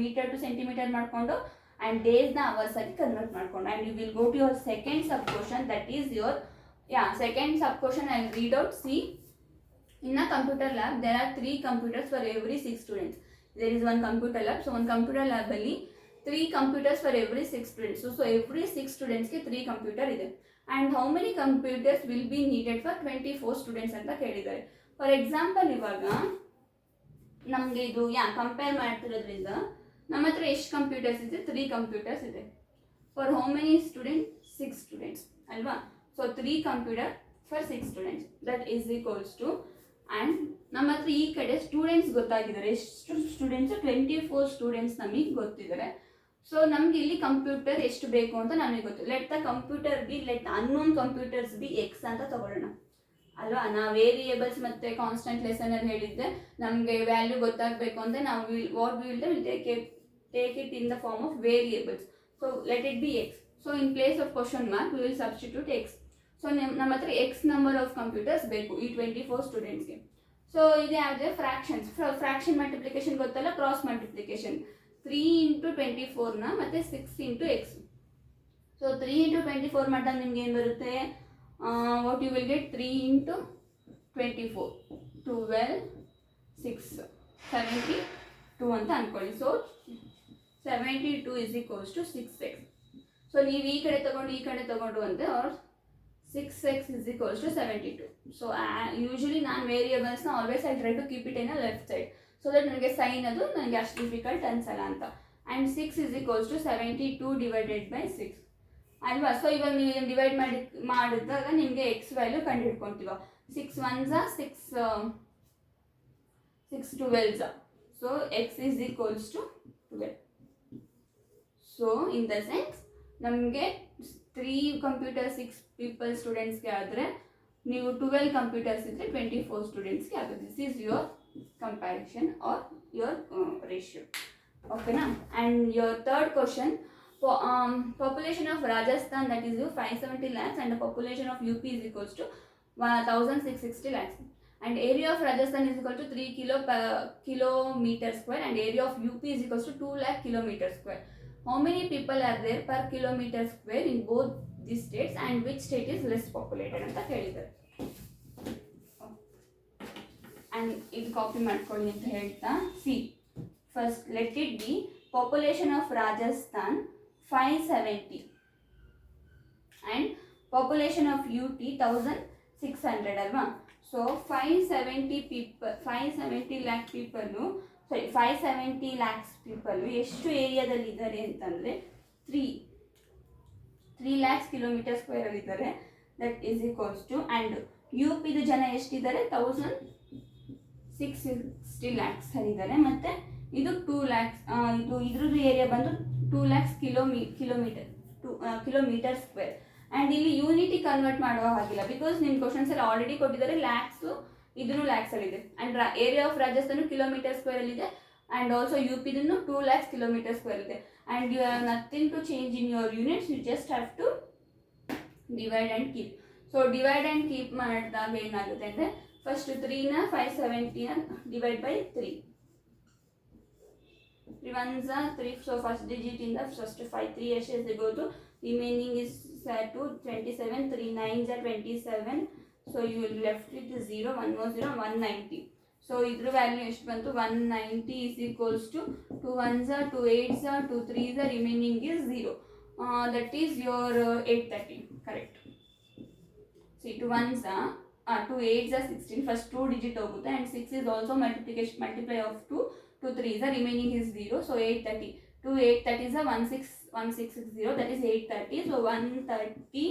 ಮೀಟರ್ ಟು ಸೆಂಟಿಮೀಟರ್ ಮಾಡಿಕೊಂಡು ಆ್ಯಂಡ್ ಡೇಸ್ನ ಅವರ್ಸಾಗಿ ಕನ್ವರ್ಟ್ ಮಾಡಿಕೊಂಡು. And you will go to your second sub question, that is your second sub question. I will read out. C, in a computer lab there are 3 computers for every 6 students. There is one computer lab. So one computer lab alli 3 computers for every 6 students. So every 6 students ke 3 computer ide. And how many computers will be needed for 24 students anta kelidare. For example ivaga namge idu compare ಮಾಡ್ತಿರೋದ್ರಿಂದ ನಮ್ಮ ಹತ್ರ ಎಷ್ಟು ಕಂಪ್ಯೂಟರ್ಸ್ ಇದೆ? 3 ಕಂಪ್ಯೂಟರ್ಸ್ ಇದೆ. For how many students? 6 students ಅಲ್ವಾ. So 3 computer for 6 students that is equals to, and ನಮ್ಮ ಹತ್ರ ಈ ಕಡೆ ಸ್ಟೂಡೆಂಟ್ಸ್ ಗೊತ್ತಾಗಿದ್ದಾರೆ. ಎಷ್ಟು ಸ್ಟೂಡೆಂಟ್ಸು? 24 ಸ್ಟೂಡೆಂಟ್ಸ್ ನಮಗೆ ಗೊತ್ತಿದ್ದಾರೆ. ಸೊ ನಮ್ಗೆ ಇಲ್ಲಿ ಕಂಪ್ಯೂಟರ್ ಎಷ್ಟು ಬೇಕು ಅಂತ ನಮಗೆ ಗೊತ್ತು. Let the computer B, let unknown computers B X ಅಂತ ತಗೊಳ್ಳೋಣ ಅಲ್ವಾ. ನಾವು ವೇರಿಯೇಬಲ್ಸ್ ಮತ್ತು ಕಾನ್ಸ್ಟೆಂಟ್ ಲೆಸನಲ್ಲಿ ಹೇಳಿದ್ದೆ ನಮಗೆ ವ್ಯಾಲ್ಯೂ ಗೊತ್ತಾಗಬೇಕು ಅಂದರೆ ನಾವು what we will take it in the form of variables. So let it be X. So in place of question mark we will substitute X. So ನಮ್ಮ ಹತ್ರ ಎಕ್ಸ್ ನಂಬರ್ ಆಫ್ ಕಂಪ್ಯೂಟರ್ಸ್ ಬೇಕು ಈ 24 ಸ್ಟೂಡೆಂಟ್ಸ್ಗೆ. ಸೊ ಇದು ಯಾವುದೇ ಫ್ರಾಕ್ಷನ್ಸ್, ಫ್ರಾಕ್ಷನ್ ಮಲ್ಟಿಪ್ಲಿಕೇಶನ್ ಗೊತ್ತಲ್ಲ, ಕ್ರಾಸ್ ಮಲ್ಟಿಪ್ಲಿಕೇಶನ್. 3 ಇಂಟು 24ನ ಮತ್ತು 6 ಇಂಟು ಎಕ್ಸ್. ಸೊ 3 ಇಂಟು 24 ಮಾಡಿದಾಗ ನಿಮ್ಗೆ ಏನು ಬರುತ್ತೆ? What you will get 3 into 24 12 6 72 ಅಂತ ಅಂದ್ಕೊಳ್ಳಿ. So 72 is equals to 6x. ಸೊ ನೀವು ಈ ಕಡೆ ತಗೊಂಡು ಅಂದರೆ ಆರ್ 6x is equals to 72. So usually ನಾನು ವೇರಿಯೇಬಲ್ಸ್ನ always I try to keep it in a left side so that ನನಗೆ ಸೈನ್ ಅದು ನನಗೆ ಅಷ್ಟು ಡಿಫಿಕಲ್ಟ್ ಅನ್ಸಲ್ಲ ಅಂತ. And 6 is equals to 72 divided by 6 ಅಲ್ವಾ. ಸೊ ಇವಾಗ ನೀವು ಇದನ್ನು ಡಿವೈಡ್ ಮಾಡಿದಾಗ ನಿಮಗೆ ಎಕ್ಸ್ ವ್ಯಾಲ್ಯೂ ಕಂಡು ಹಿಡ್ಕೊತೀವ. 6 1s 6 12s. So X is equals to 12. So in the sense ನಮಗೆ 3 ಕಂಪ್ಯೂಟರ್ 6 ಪೀಪಲ್ ಸ್ಟೂಡೆಂಟ್ಸ್ಗೆ ಆದರೆ ನೀವು 12 ಕಂಪ್ಯೂಟರ್ಸ್ ಇದ್ದರೆ 24 ಸ್ಟೂಡೆಂಟ್ಸ್ಗೆ ಆಗುತ್ತೆ. This is your comparison or your ratio. ಓಕೆನಾ. And your third question, population of Rajasthan that is 570 lakhs and the population of UP is equals to 1660 lakhs. And area of Rajasthan is equal to 3 kilometer square and area of UP is equals to 2 lakh kilometer square. How many people are there per kilometer square in both these states and which state is less populated ಅಂತ ಕೇಳಿದ್ದಾರೆ. ಆ್ಯಂಡ್ ಇದು ಕಾಪಿ ಮಾಡ್ಕೊಳ್ಳಿ ಅಂತ ಹೇಳ್ತಾ, see first let it be population of Rajasthan 570 and population of UT 1600 ಅಲ್ವಾ. So 570 lakh people 570 lakhs people ಎಷ್ಟು ಏರಿಯಾದಲ್ಲಿ ಇದ್ದಾರೆ ಅಂತಂದರೆ 3 lakhs ಕಿಲೋಮೀಟರ್ ಸ್ಕ್ವೇರಲ್ಲಿ ಇದ್ದಾರೆ. That is equals to, and UPದು ಜನ ಎಷ್ಟಿದ್ದಾರೆ? 1660 ಲ್ಯಾಕ್ಸ್ ಇದ್ದಾರೆ. ಮತ್ತು ಇದು 2 lakhs, ಇದ್ರದ್ದು ಏರಿಯಾ ಬಂದು 2 lakhs ಕಿಲೋಮೀಟರ್ ಸ್ಕ್ವೇರ್. ಆ್ಯಂಡ್ ಇಲ್ಲಿ ಯೂನಿಟಿ ಕನ್ವರ್ಟ್ ಮಾಡುವ ಹಾಗಿಲ್ಲ, ಬಿಕಾಸ್ ನಿಮ್ಮ ಕ್ವಶನ್ಸಲ್ಲಿ ಆಲ್ರೆಡಿ ಕೊಟ್ಟಿದ್ದಾರೆ ಲ್ಯಾಕ್ಸು, ಇದನ್ನು ಲ್ಯಾಕ್ಸಲ್ಲಿದೆ. And area of Rajasthan kilometre ಸ್ಕ್ವೇರಲ್ಲಿದೆ. ಆ್ಯಂಡ್ ಆಲ್ಸೋ UPದನ್ನು 2 lakhs ಕಿಲೋಮೀಟರ್ ಸ್ಕ್ವೇರ್ ಇದೆ. And you have nothing to change in your units, you just have to divide and keep. So divide and keep ಮಾಡಿದಾಗ ಏನಾಗುತ್ತೆ ಅಂದರೆ, ಫಸ್ಟ್ 3ನ 570ನ divide by 3, 3 1s 3. So first digit ಇಂದ ಫಸ್ಟ್ 5 3 ಎಷ್ಟು ಸಿಗೋದು, remaining is 2 27, 3 9s 27. So you will left with 0, 1 was 0, 190. So ಇದ್ರ ವ್ಯಾಲ್ಯೂ ಎಷ್ಟು ಬಂತು? 190 is equals to 2 1s 2 8s 2 3s, remaining is 0. That is your 830. Correct. See 2 1s 2 8s 16, first 2 digit ಹೋಗುತ್ತೆ. And 6 is also multiply of 2 3s, remaining is 0. So 830. 2 830s 1660, that is 830. So 130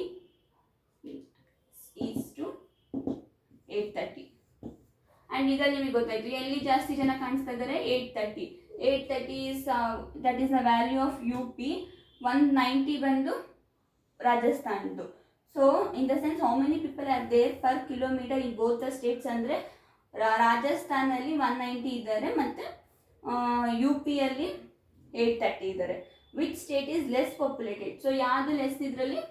is to 830. And ಇದರಲ್ಲಿ ನಿಮಗೆ ಗೊತ್ತಾಯಿತು ಎಲ್ಲಿ ಜಾಸ್ತಿ ಜನ ಕಾಣಿಸ್ತಾ ಇದ್ದಾರೆ? 830 is that is the value of UP. 190 ಬಂದು ರಾಜಸ್ಥಾನ್ದು. So in the sense how many people are there per kilometre in both the states ಅಂದರೆ ರಾಜಸ್ಥಾನಲ್ಲಿ 190 ಇದ್ದಾರೆ ಮತ್ತು UPಯಲ್ಲಿ 830 ಇದ್ದಾರೆ. Which state is less populated? So ಯಾವುದು ಲೆಸ್ ಇದರಲ್ಲಿ?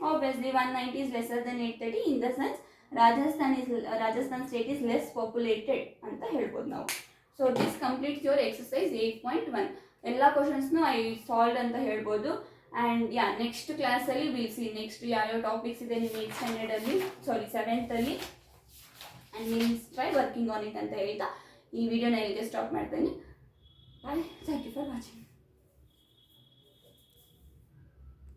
Obviously 190 is lesser than 830. In the sense Rajasthan state is less populated ಅಂತ ಹೇಳ್ಬೋದು ನಾವು. So this completes your exercise 8.1. ಎಲ್ಲ ಕ್ವಶನ್ಸ್ನು ಐ ಸಾಲ್ವ್ ಅಂತ ಹೇಳ್ಬೋದು. ಆ್ಯಂಡ್ ನೆಕ್ಸ್ಟ್ ಕ್ಲಾಸಲ್ಲಿ ವಿಲ್ ಸಿ ನೆಕ್ಸ್ಟ್ ಯಾವ್ಯಾವ ಟಾಪಿಕ್ಸ್ ಇದೆ ನಿಮ್ಮ 8th ಸ್ಟ್ಯಾಂಡರ್ಡಲ್ಲಿ, 7th and will try working on it ಅಂತ ಹೇಳ್ತಾ ಈ ವಿಡಿಯೋನ ಇಲ್ಲಿಗೆ ಸ್ಟಾಪ್ ಮಾಡ್ತೇನೆ. Bye. Thank you for watching.